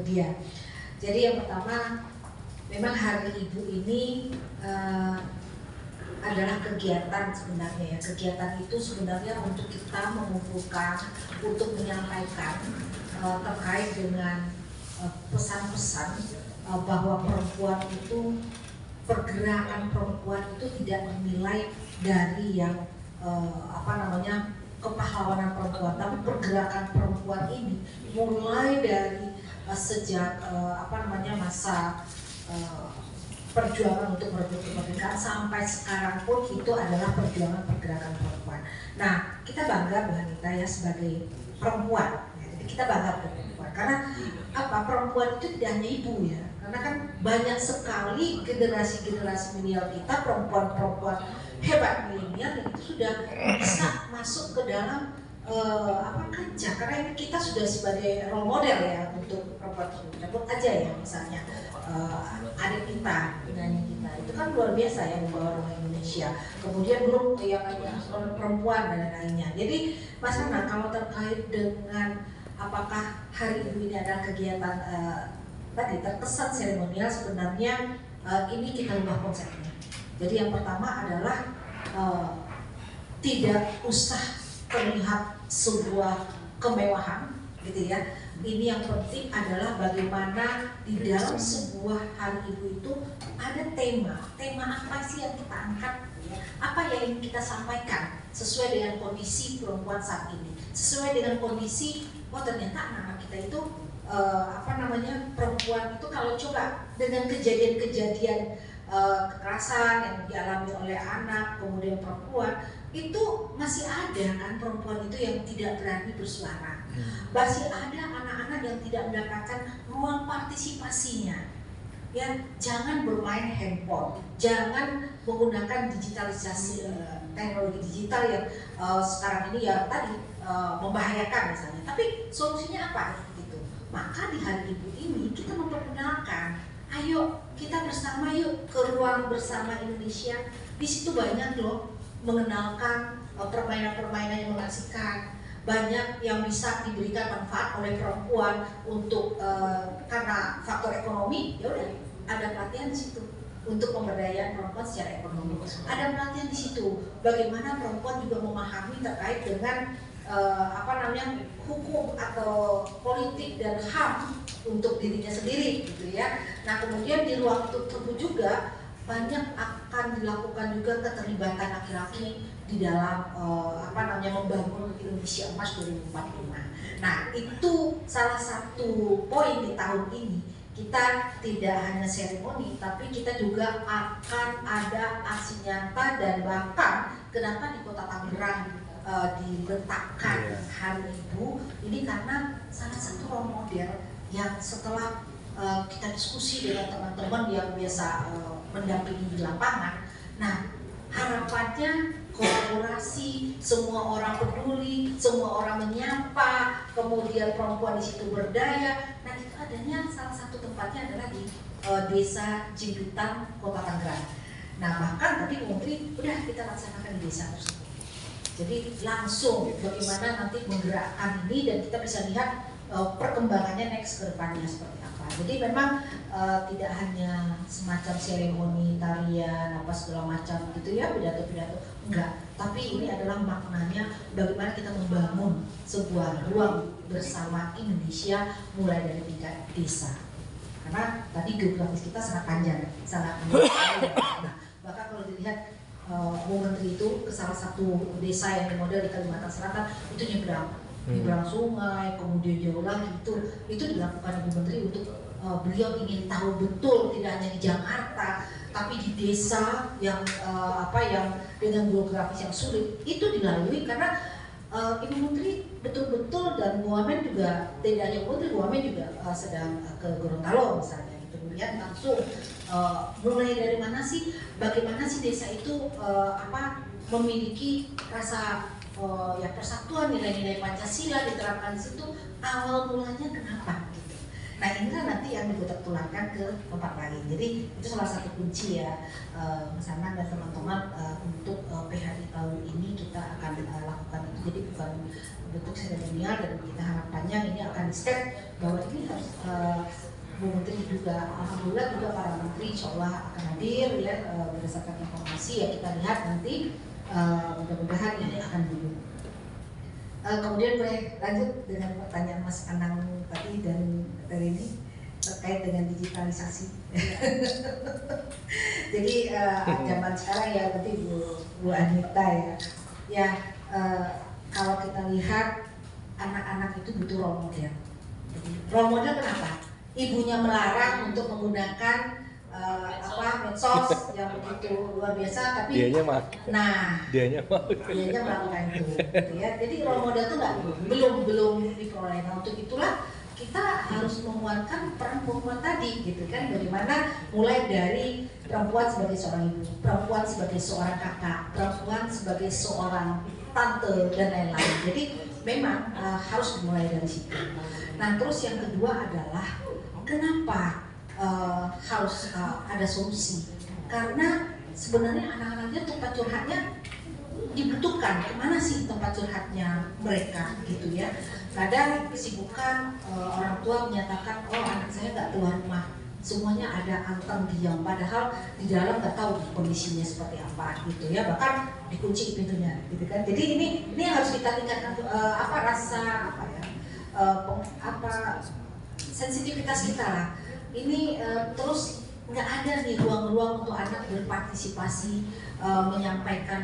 media. Jadi yang pertama, memang Hari Ibu ini adalah kegiatan sebenarnya ya. Kegiatan itu sebenarnya untuk kita mengumpulkan, untuk menyampaikan terkait dengan pesan-pesan bahwa perempuan itu, pergerakan perempuan itu tidak dinilai dari yang kepahlawanan perempuan, tapi pergerakan perempuan ini mulai dari sejak masa perjuangan untuk merebut kemerdekaan sampai sekarang pun itu adalah perjuangan pergerakan perempuan. Nah, kita bangga Bu Hanita ya sebagai perempuan. Jadi kita bangga perempuan karena perempuan itu tidak hanya ibu ya. Karena kan banyak sekali generasi-generasi milenial kita, perempuan-perempuan hebat milenial yang itu sudah bisa masuk ke dalam kancah, karena ini kita sudah sebagai role model ya untuk perempuan tersebut. Sebut aja ya misalnya adik kita, penyanyi kita itu kan luar biasa ya membawa nama Indonesia. Kemudian belum yang perempuan dan lainnya. Jadi Mas Hana, kalau terkait dengan apakah Hari Ibu ini adalah kegiatan tadi terkesan seremonial, sebenarnya ini kita ubah konsepnya. Jadi yang pertama adalah tidak usah terlihat sebuah kemewahan gitu ya. Ini yang penting adalah bagaimana di dalam sebuah Hari Ibu itu ada tema apa sih yang kita angkat ya? Apa yang ingin kita sampaikan sesuai dengan kondisi perempuan saat ini, sesuai dengan kondisi ternyata anak-anak kita itu perempuan itu kalau coba dengan kejadian-kejadian kekerasan yang dialami oleh anak kemudian perempuan itu masih ada kan perempuan itu yang tidak berani bersuara, masih ada anak-anak yang tidak mendapatkan ruang partisipasinya. Ya, jangan bermain handphone, jangan menggunakan digitalisasi teknologi digital yang sekarang ini ya tadi membahayakan misalnya. Tapi solusinya apa? Gitu. Maka di Hari Ibu ini kita memperkenalkan, ayo kita bersama yuk ke ruang bersama Indonesia. Di situ banyak loh mengenalkan permainan-permainan yang mengasihkan, banyak yang bisa diberikan manfaat oleh perempuan untuk karena faktor ekonomi, ya udah ada pelatihan di situ untuk pemberdayaan perempuan secara ekonomi. Ada pelatihan di situ bagaimana perempuan juga memahami terkait dengan hukum atau politik dan HAM untuk dirinya sendiri gitu ya. Nah, kemudian di ruang itu tersebut juga banyak akan dilakukan juga keterlibatan laki-laki di dalam membangun Indonesia Emas 2045. Nah, itu salah satu poin di tahun ini. Kita tidak hanya seremoni, tapi kita juga akan ada aksi nyata dan bahkan kenapa di Kota Tangerang diletakkan Hari Ibu ini karena salah satu role model yang setelah kita diskusi dengan teman-teman yang biasa mendampingi di lapangan. Nah, harapannya kolaborasi, semua orang peduli, semua orang menyapa, kemudian perempuan di situ berdaya. Nah, itu adanya salah satu tempatnya adalah di Desa Jimpitan, Kota Tangerang. Nah, bahkan tadi Menteri udah kita laksanakan di desa tersebut. Jadi langsung bagaimana nanti menggerakkan ini dan kita bisa lihat perkembangannya next ke depannya seperti apa. Jadi memang tidak hanya semacam seremoni, tarian, apa segala macam gitu ya, pidato-pidato, enggak. Tapi ini adalah maknanya bagaimana kita membangun sebuah ruang bersama Indonesia mulai dari tingkat desa. Karena tadi geografis kita sangat panjang, sangat panjang. Nah, bahkan kalau dilihat Bu Menteri itu ke salah satu desa yang dimodel di Kalimantan Selatan itu nyebrang sungai, kemudian jauh lagi itu dilakukan Ibu Menteri untuk beliau ingin tahu betul tidak hanya di Jakarta tapi di desa yang yang dengan geografis yang sulit itu dilalui karena Ibu Menteri betul-betul dan Bu Wamen juga tidak hanya Bu Menteri, Bu Wamen juga sedang ke Gorontalo misalnya gitu, kemudian langsung mulai dari mana sih, bagaimana sih desa itu memiliki rasa persatuan, nilai-nilai Pancasila diterapkan di situ, awal mulanya kenapa gitu. Nah, inilah nanti yang kita tularkan ke tempat lain. Jadi itu salah satu kunci ya Mas Anang dan teman-teman untuk PHI tahun ini kita akan lakukan itu. Jadi bukan bentuk seremonial dan kita harapannya ini akan di-step bahwa ini harus Bu Menteri juga, alhamdulillah juga para menteri insya Allah akan hadir ya, berdasarkan informasi ya kita lihat nanti, mudah-mudahan ini akan dulu. Kemudian boleh lanjut dengan pertanyaan Mas Anang tadi dan dari ini terkait dengan digitalisasi. Jadi zaman sekarang ya nanti Bu Anita ya kalau kita lihat anak-anak itu butuh role model. Role model kenapa? Ibunya melarang untuk menggunakan medsos yang begitu luar biasa, tapi dianya melakukan itu, gitu ya. Jadi role model itu belum diperoleh. Nah, untuk itulah kita harus menguatkan peran perempuan tadi, gitu kan? Bagaimana mulai dari perempuan sebagai seorang ibu, perempuan sebagai seorang kakak, perempuan sebagai seorang tante dan lain-lain. Jadi memang harus dimulai dari situ. Nah, terus yang kedua adalah kenapa harus ada solusi? Karena sebenarnya anak-anaknya tempat curhatnya dibutuhkan. Kemana sih tempat curhatnya mereka, gitu ya? Kadang kesibukan orang tua menyatakan, oh anak saya nggak keluar rumah, semuanya ada anteng diam, padahal di dalam nggak tahu kondisinya seperti apa, gitu ya. Bahkan dikunci pintunya, gitu kan? Jadi ini harus kita tingkatkan sensitivitas kita lah. Ini terus nggak ada nih ruang-ruang untuk anak berpartisipasi, menyampaikan